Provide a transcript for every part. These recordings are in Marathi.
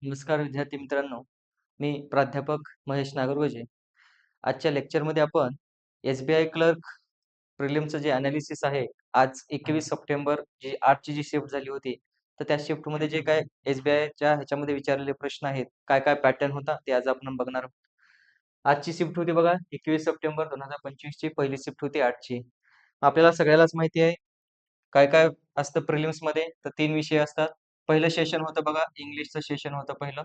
नमस्कार विद्यार्थी मित्रांनो, मी प्राध्यापक महेश नागरगोजे. आजच्या लेक्चरमध्ये आपण एस-बी-आय क्लर्क प्रिलिमचं जे ॲनालिसिस आहे, आज 21 सप्टेंबर जी आजची जी शिफ्ट झाली होती, तर त्या शिफ्टमध्ये जे काय एस-बी-आयच्या ह्याच्यामध्ये विचारलेले प्रश्न आहेत, काय-काय पॅटर्न होता, ते आज आपण बघणार आहोत. आजची शिफ्ट होती बघा 21 सप्टेंबर 2025 ची पहिली शिफ्ट होती आजची. आपल्याला सगळ्यालाच माहिती आहे, काय-काय असतं प्रिलिम्समध्ये, तर 3 विषय असतात. पहिलं सेशन होतं बघा, इंग्लिशचं सेशन होतं पहिलं.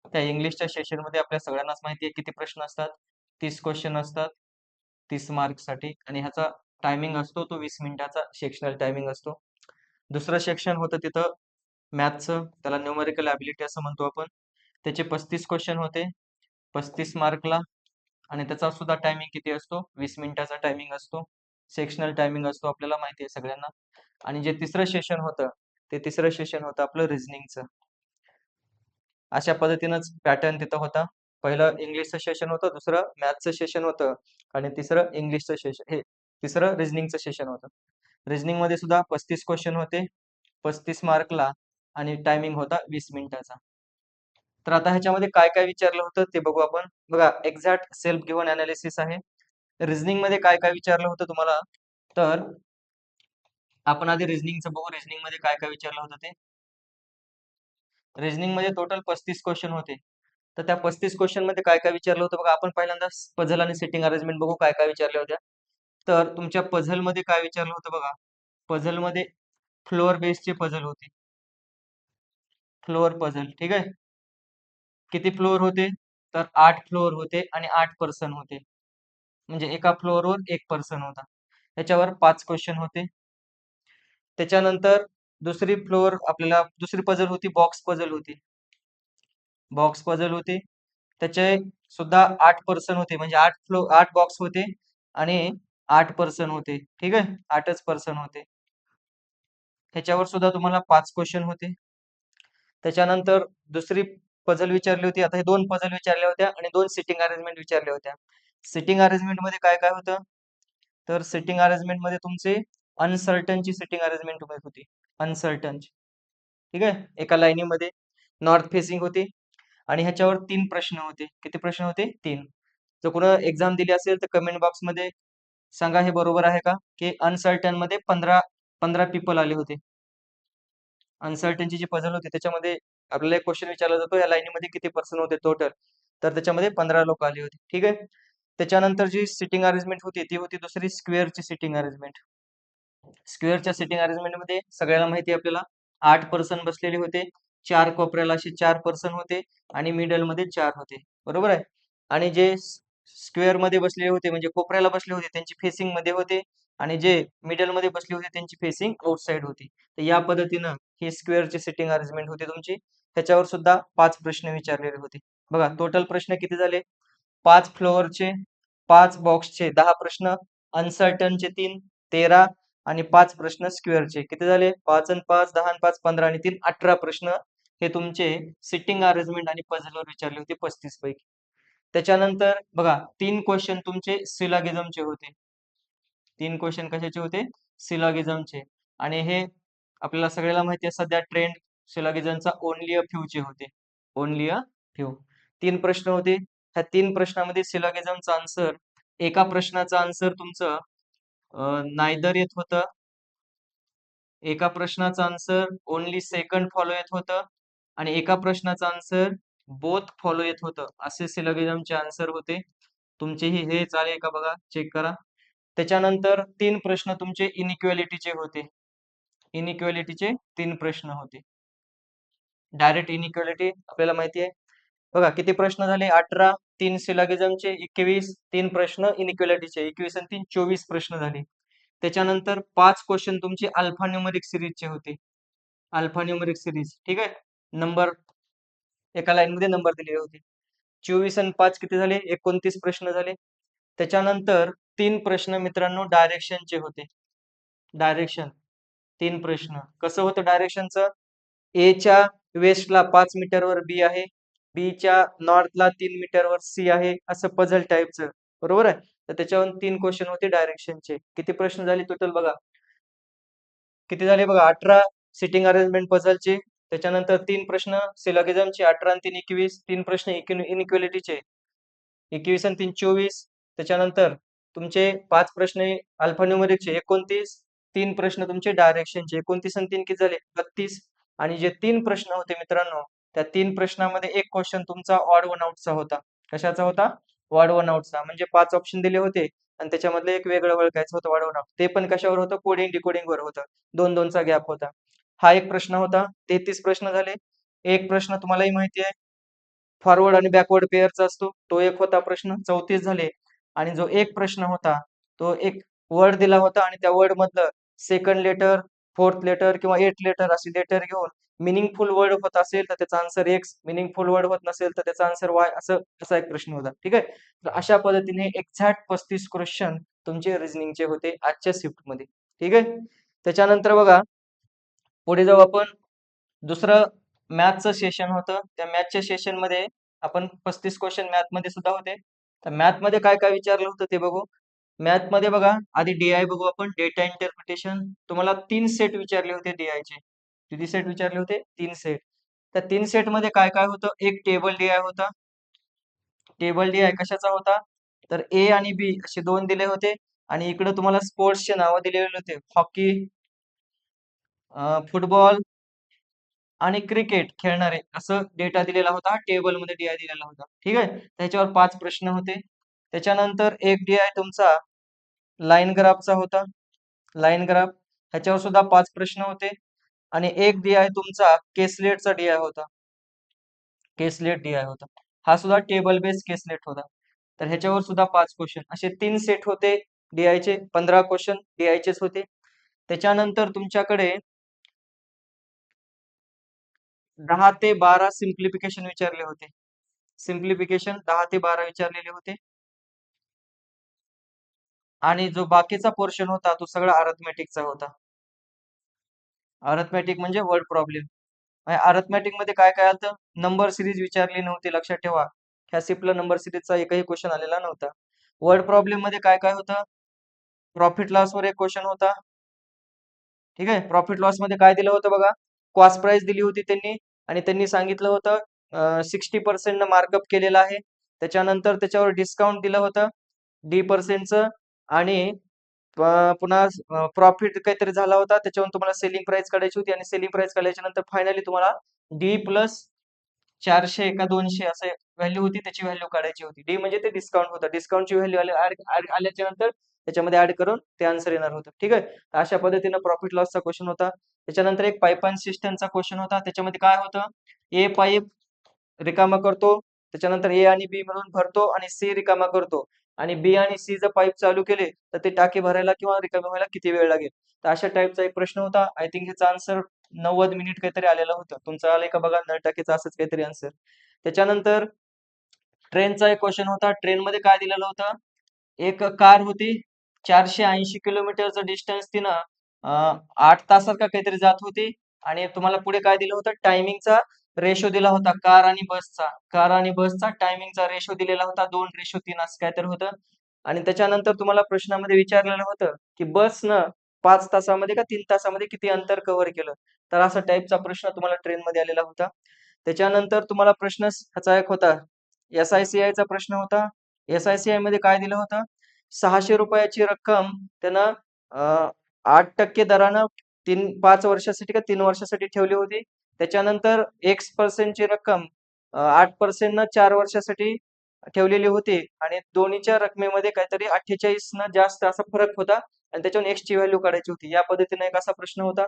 त्या इंग्लिशच्या सेशनमध्ये आपल्या सगळ्यांनाच माहिती आहे किती प्रश्न असतात. 30 क्वेश्चन असतात 30 मार्क्ससाठी आणि ह्याचा टायमिंग असतो तो 20 मिनिटाचा सेक्शनल टायमिंग असतो. दुसरं सेक्शन होतं तिथं मॅथ्सचं, त्याला न्यूमेरिकल ॲबिलिटी असं म्हणतो आपण. त्याचे 35 क्वेश्चन होते 35 मार्कला आणि त्याचा सुद्धा टायमिंग किती असतो 20 मिनिटाचा टायमिंग असतो. सेक्शनल टायमिंग असतो आपल्याला माहिती आहे सगळ्यांना. आणि जे तिसरं सेशन होतं ते तिसरं सेशन होतं आपलं रिझनिंगचं. अशा पद्धतीनंच पॅटर्न तिथं होता. पहिलं इंग्लिशचं सेशन होतं, दुसरं मॅथ्सचं सेशन होतं आणि तिसरं इंग्लिशचं सेशन हे तिसरं रिझनिंगचं सेशन होतं. रिझनिंगमध्ये सुद्धा 35 क्वेश्चन होते 35 मार्कला आणि टायमिंग होता 20 मिनिटाचा. तर आता ह्याच्यामध्ये काय-काय विचारलं होतं ते बघू आपण. बघा एक्झॅक्ट सेल्फ गिव्हन एनालिसिस आहे. रिझनिंगमध्ये काय-काय विचारलं होतं तुम्हाला, तर आपण आधी रिझनिंगचं बघू. रिझनिंगमध्ये काय-काय विचारलं होतं ते. रिझनिंगमध्ये टोटल 35 क्वेश्चन होते. तर त्या 35 क्वेश्चन मध्ये काय-काय विचारलं होतं बघा. आपण पहिल्यांदा पझल आणि सिटिंग अरेंजमेंट बघू काय-काय विचारल्या होत्या. तर तुमच्या पझलमध्ये काय विचारलं होतं बघा. पझलमध्ये फ्लोअर बेसचे पझल होते. फ्लोअर पझल ठीक आहे. किती फ्लोअर होते? तर 8 फ्लोअर होते आणि 8 पर्सन होते. म्हणजे एका फ्लोअरवर 1 पर्सन होता. त्याच्यावर 5 क्वेश्चन होते. त्याच्यानंतर दुसरी फ्लोअर आपल्याला दुसरी पझल होती बॉक्स पझल होती. बॉक्स पझल होते. त्याचे सुद्धा 8 पर्सन होते म्हणजे 8 बॉक्स होते आणि 8 पर्सन होते. ठीक आहे. 8च पर्सन होते. ह्याच्यावर सुद्धा तुम्हाला 5 क्वेश्चन होते. त्याच्यानंतर दुसरी पझल विचारली होती. आता हे 2 पझल विचारल्या होत्या आणि 2 सिटिंग अरेंजमेंट विचारल्या होत्या. सिटिंग अरेंजमेंटमध्ये काय-काय होतं? तर सिटिंग अरेंजमेंटमध्ये तुमचे अनसर्टनची सिटिंग अरेंजमेंट होती. अनसर्टनची. ठीक आहे. एका लाईनीमध्ये नॉर्थ फेसिंग होती आणि ह्याच्यावर 3 प्रश्न होते. किती प्रश्न होते? 3. जर कोणी एक्झाम दिली असेल तर कमेंट बॉक्समध्ये सांगा हे बरोबर आहे का? की अनसर्टनमध्ये 15 पीपल आले होते. अनसर्टनची जी पझल होती त्याच्यामध्ये आपल्याला एक क्वेश्चन विचारला जातो या लाईनीमध्ये किती पर्सन होते टोटल? तर त्याच्यामध्ये 15 लोक आली होती. ठीक आहे. त्याच्यानंतर जी सिटिंग अरेंजमेंट होती ती होती दुसरी स्क्वेअरची सिटिंग अरेंजमेंट. स्क्वेअरच्या सिटिंग अरेंजमेंटमध्ये सगळ्याला माहिती आहे आपल्याला 8 पर्सन बसलेले होते. 4 कोपऱ्याला असे 4 पर्सन होते आणि मिडलमध्ये 4 होते. बरोबर आहे? आणि जे स्क्वेअरमध्ये बसलेले होते म्हणजे कोपऱ्याला बसले होते त्यांची फेसिंग मध्ये होते आणि जे मिडलमध्ये बसले होते त्यांची फेसिंग आउटसाइड होती. तर या पद्धतीनं ही स्क्वेअरची सिटिंग अरेंजमेंट होती तुमची. त्याच्यावर सुद्धा 5 प्रश्न विचारलेले होते. बघा टोटल प्रश्न किती झाले? 5 फ्लोअरचे, 5 बॉक्सचे 10 प्रश्न, अनसर्टनचे 3, 13 आणि 5 प्रश्न स्क्वेअरचे. किती झाले? 5 आणि 5, 10 आणि 5, 15 आणि 3, 18 प्रश्न हे तुमचे सिटिंग अरेंजमेंट आणि पझलवर विचारले होते 35 पैकी. त्याच्यानंतर बघा 3 क्वेश्चन तुमचे सिलॉगिझमचे होते. 3 क्वेश्चन कशाचे होते? सिलॉगिझमचे. आणि हे आपल्याला सगळ्याला माहिती आहे सध्या ट्रेंड सिलॉगिझमचा ओन्ली अ फ्यूचे होते. Only a few. 3 प्रश्न होते. ह्या 3 प्रश्नामध्ये सिलॉगिझमचा आन्सर एका प्रश्नाचं आन्सर तुमचं नायदर येत होतं. एका प्रश्नाचं आन्सर ओन्ली सेकंड फॉलो येत होतं आणि एका प्रश्नाचं आन्सर बोथ फॉलो येत होतं. असे सिलॉगिझमचे आन्सर होते. तुमचेही हे चालेल का बघा चेक करा. त्याच्यानंतर 3 प्रश्न तुमचे इनइक्वालिटीचे होते. इनइक्वालिटीचे 3 प्रश्न होते. डायरेक्ट इनइक्वालिटी आपल्याला माहिती आहे. बघा किती प्रश्न झाले? 18, 3 सिलॉगिझमचे 21, 3 प्रश्न इनइक्वालिटीचे 21 आणि 3 24 प्रश्न झाले. त्याच्यानंतर 5 क्वेश्चन तुमचे अल्फा न्यूमरिक सीरीजचे होते. अल्फा न्यूमरिक सीरीज ठीक आहे. नंबर एका लाईनमध्ये नंबर दिलेले होते. 24 आणि 5 किती झाले? 29 प्रश्न झाले. त्याच्यानंतर 3 प्रश्न मित्रांनो डायरेक्शनचे होते. डायरेक्शन 3 प्रश्न. कसं होतं डायरेक्शनचं? एच्या वेस्टला 5 मीटरवर बी आहे. बीच्या नॉर्थला 3 मीटरवर सी आहे. असं पझल टाईपचं. बरोबर आहे? तर त्याच्यावरून 3 क्वेश्चन होते डायरेक्शनचे. किती प्रश्न झाले टोटल बघा. किती झाले बघा 18 सिटिंग अरेंजमेंट पझलचे त्याच्यानंतर 3 प्रश्न सिलॉगिझमचे, 18 आणि 3 21, 3 प्रश्न इनइक्वालिटीचे, 21 आणि 3 24. त्याच्यानंतर तुमचे 5 प्रश्न अल्फान्यूमरिकचे 29, 3 प्रश्न तुमचे डायरेक्शनचे 29 आणि 3 किती झाले 32. आणि जे 3 प्रश्न होते मित्रांनो, त्या 3 प्रश्नामध्ये एक क्वेश्चन तुमचा ऑड वन आउटचा होता. कशाचा होता? ऑड वन आउटचा. म्हणजे 5 ऑप्शन दिले होते आणि त्याच्यामधलं एक वेगळं ओळखायचं होतं ऑड वन आउट. ते पण कशावर होतं? कोडिंग डिकोडिंग वर होतं. 2-2चा गॅप होता. हा एक प्रश्न होता. 33 प्रश्न झाले. एक प्रश्न तुम्हालाही माहिती आहे, फॉरवर्ड आणि बॅकवर्ड पेअरचा असतो, तो एक होता प्रश्न. 34 झाले. आणि जो एक प्रश्न होता, तो एक वर्ड दिला होता आणि त्या वर्ड मधलं सेकंड लेटर, फोर्थ लेटर किंवा एट लेटर अशी लेटर घेऊन मिनिंगफुल वर्ड होत असेल तर त्याचा आन्सर एक्स, मिनिंगफुल वर्ड होत नसेल तर त्याचा आन्सर वाय, असं असा एक प्रश्न होता. ठीक आहे. तर अशा पद्धतीने एक्झॅक्ट 35 क्वेश्चन तुमचे रिझनिंगचे होते आजच्या शिफ्ट मध्ये. ठीक आहे. त्याच्यानंतर बघा, पुढे जाऊ आपण. दुसरं मॅथचं सेशन होतं. त्या मॅथच्या सेशनमध्ये आपण 35 क्वेश्चन मॅथमध्ये सुद्धा होते. तर मॅथमध्ये काय काय विचारलं होतं ते बघू. मॅथमध्ये बघा, आधी डीआय बघू आपण, डेटा इंटरप्रिटेशन. तुम्हाला 3 सेट विचारले होते डीआयचे. किती सेट विचारले होते? 3 सेट. त्या 3 सेटमध्ये काय काय होतं? एक टेबल डीआय होता. टेबल डीआय कशाचा होता? तर ए आणि बी असे 2 दिले होते आणि इकडे तुम्हाला स्पोर्ट्सचे नावं दिलेले होते. हॉकी, फुटबॉल आणि क्रिकेट खेळणारे, असं डेटा दिलेला होता. टेबलमध्ये डीआय दिलेला होता. ठीक आहे. त्याच्यावर 5 प्रश्न होते. त्याच्यानंतर एक डीआय तुमचा लाईन ग्राफचा होता. लाईन ग्राफ ह्याच्यावर सुद्धा 5 प्रश्न होते. आणि एक डीआय तुमचा केसलेटचा डीआय होता. केसलेट डीआय होता. हा सुद्धा टेबल बेस्ड केसलेट होता. तर ह्याच्यावर सुद्धा 5 क्वेश्चन, असे 3 सेट होते डीआयचे. 15 क्वेश्चन डीआयचेच होते. त्याच्यानंतर तुमच्याकडे 10 ते 12 सिम्प्लिफिकेशन विचारले होते. सिम्प्लिफिकेशन 10 ते 12 विचारलेले होते. आणि जो बाकीचा पोर्शन होता तो सगळा अरिथमेटिकचा होता. अरिथमेटिक म्हणजे वर्ड प्रॉब्लेम. अरिथमेटिक मध्ये काय काय आलं? नंबर सिरीज विचारली नव्हती, लक्षात ठेवा. ह्या सिपला नंबर सिरीजचा एकही क्वेश्चन आलेला नव्हता. वर्ड प्रॉब्लेम मध्ये काय काय होतं? प्रॉफिट लॉस वर एक क्वेश्चन होता. ठीक आहे. प्रॉफिट लॉस मध्ये काय दिलं होतं बघा, कॉस्ट प्राइस दिली होती त्यांनी आणि त्यांनी सांगितलं होतं 60% मार्कअप केलेलं आहे. त्याच्यानंतर त्याच्यावर डिस्काउंट दिलं होतं D% आणि पुन्हा प्रॉफिट काहीतरी झाला होता, त्याच्यावरून तुम्हाला सेलिंग प्राइस काढायची होती आणि सेलिंग प्राइस काढल्याच्या नंतर फायनली तुम्हाला D+400 का 200 असं व्हॅल्यू होती, त्याची व्हॅल्यू काढायची होती. डी म्हणजे ते डिस्काउंट होतं. डिस्काउंटची व्हॅल्यू आल्याच्या नंतर त्याच्यामध्ये ऍड करून ते आन्सर येणार होतं. ठीक आहे. अशा पद्धतीनं प्रॉफिट लॉसचा क्वेश्चन होता. त्याच्यानंतर एक पाईप अँड सिस्टमचा क्वेश्चन होता. त्याच्यामध्ये काय होतं? ए पाईप रिकामा करतो, त्याच्यानंतर ए आणि बी मिळून भरतो आणि सी रिकामा करतो. आणि बी आणि सी जर पाईप चालू केले तर ते टाकी भरायला किंवा रिकामी व्हायला किती वेळ लागेल? तर अशा टाईपचा एक प्रश्न होता. आय थिंक ह्याचा आन्सर 90 मिनिट काहीतरी आलेलं होतं. तुमचं आलंय का बघा, 90% असंच काहीतरी आन्सर. त्याच्यानंतर ट्रेनचा एक क्वेश्चन होता. ट्रेनमध्ये काय दिलेलं होतं? एक कार होती, 480 किलोमीटरचं डिस्टन्स तिनं 8 तासात का काहीतरी जात होती. आणि तुम्हाला पुढे काय दिलं होतं? टायमिंगचा रेशो दिला होता कार आणि बसचा. कार आणि बसचा टायमिंगचा रेशो दिलेला होता 2:3 असं काहीतरी होतं. आणि त्याच्यानंतर तुम्हाला प्रश्नामध्ये विचारलेलं होतं की बसनं 5 तासामध्ये का 3 तासामध्ये किती अंतर कव्हर केलं. तर असा टाईपचा प्रश्न तुम्हाला ट्रेनमध्ये आलेला होता. त्याच्यानंतर तुम्हाला प्रश्न ह्याचा एक होता, SICI चा प्रश्न होता. SICI मध्ये काय दिलं होतं? 600 रुपयाची रक्कम त्यानं 8% दरानं 5 वर्षासाठी का 3 वर्षासाठी ठेवली होती. त्याच्यानंतर X% ची रक्कम 8% न 4 वर्षासाठी ठेवलेली होती आणि दोन्हीच्या रकमेमध्ये काहीतरी 48 न जास्त असा फरक होता आणि त्याच्यावरून X ची व्हॅल्यू काढायची होती. या पद्धतीने एक असा प्रश्न होता.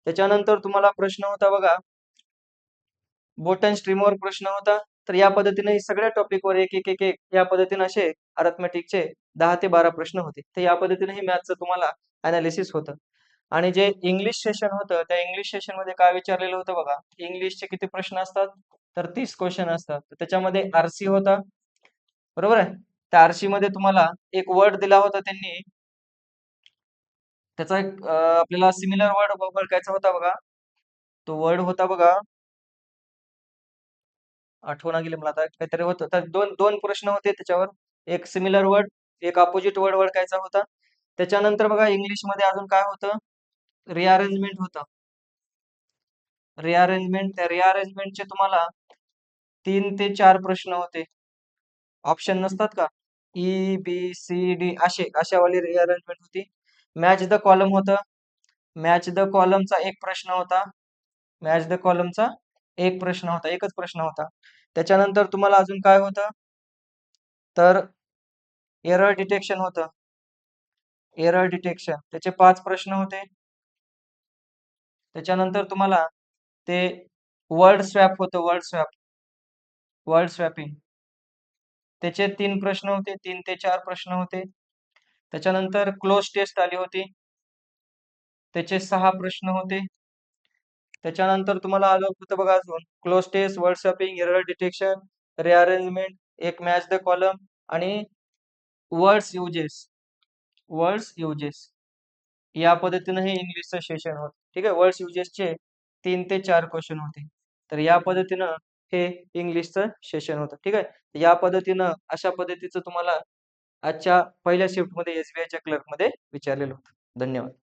त्याच्यानंतर तुम्हाला प्रश्न होता बघा, बोटन स्ट्रीमवर प्रश्न होता. तर या पद्धतीने हे सगळ्या टॉपिकवर एक एक एक एक या पद्धतीने असे अरिथमेटिकचे 10 ते 12 प्रश्न होते. तर या पद्धतीने हे मॅथचं तुम्हाला अनालिसिस होतं. आणि जे इंग्लिश सेशन होतं, त्या इंग्लिश सेशन मध्ये काय विचारलेलं होतं बघा, इंग्लिशचे किती प्रश्न असतात? तर 30 क्वेश्चन असतात. तर त्याच्यामध्ये आरसी होता, बरोबर आहे. त्या आरसी मध्ये तुम्हाला एक वर्ड दिला होता त्यांनी, त्याचा एक आपल्याला सिमिलर वर्ड ओळखायचा होता बघा. तो वर्ड होता बघा, आठवणा गेली मला आता, काहीतरी होतं. तर दोन दोन प्रश्न होते त्याच्यावर. एक सिमिलर वर्ड, एक अपोजिट वर्ड ओळखायचा होता. त्याच्यानंतर बघा इंग्लिश मध्ये अजून काय होतं? रिअरेंजमेंट होतं. रिअरेंजमेंट, त्या रिअरेंजमेंटचे तुम्हाला 3 ते 4 प्रश्न होते. ऑप्शन नसतात का, E, B, C, D असे अशावाली रिअरेंजमेंट होती. मॅच द कॉलम होतं. मॅच द कॉलमचा एक प्रश्न होता. मॅच द कॉलमचा एक प्रश्न होता, एकच प्रश्न होता. त्याच्यानंतर तुम्हाला अजून काय होतं, तर एरर डिटेक्शन होतं. एरर डिटेक्शन त्याचे 5 प्रश्न होते. त्याच्यानंतर तुम्हाला ते वर्ड स्वॅप होतं, वर्ड स्वॅपिंग त्याचे 3 प्रश्न होते, 3 ते 4 प्रश्न होते. त्याच्यानंतर क्लोज टेस्ट आली होती, त्याचे 6 प्रश्न होते. त्याच्यानंतर तुम्हाला आलं होतं बघा अजून cloze test, word swapping, error detection, rearrangement, एक मॅच द कॉलम आणि वर्ड्स युजेस या पद्धतीनं हे इंग्लिशचं सेशन होतं. ठीक आहे, वर्ड्स युजेसचे 3 ते 4 क्वेश्चन होते. तर या पद्धतीनं हे इंग्लिशचं सेशन होतं. ठीक आहे, या पद्धतीनं अशा पद्धतीचं तुम्हाला आजच्या पहिल्या शिफ्टमध्ये SBI च्या क्लर्कमध्ये विचारलेलं होतं. धन्यवाद.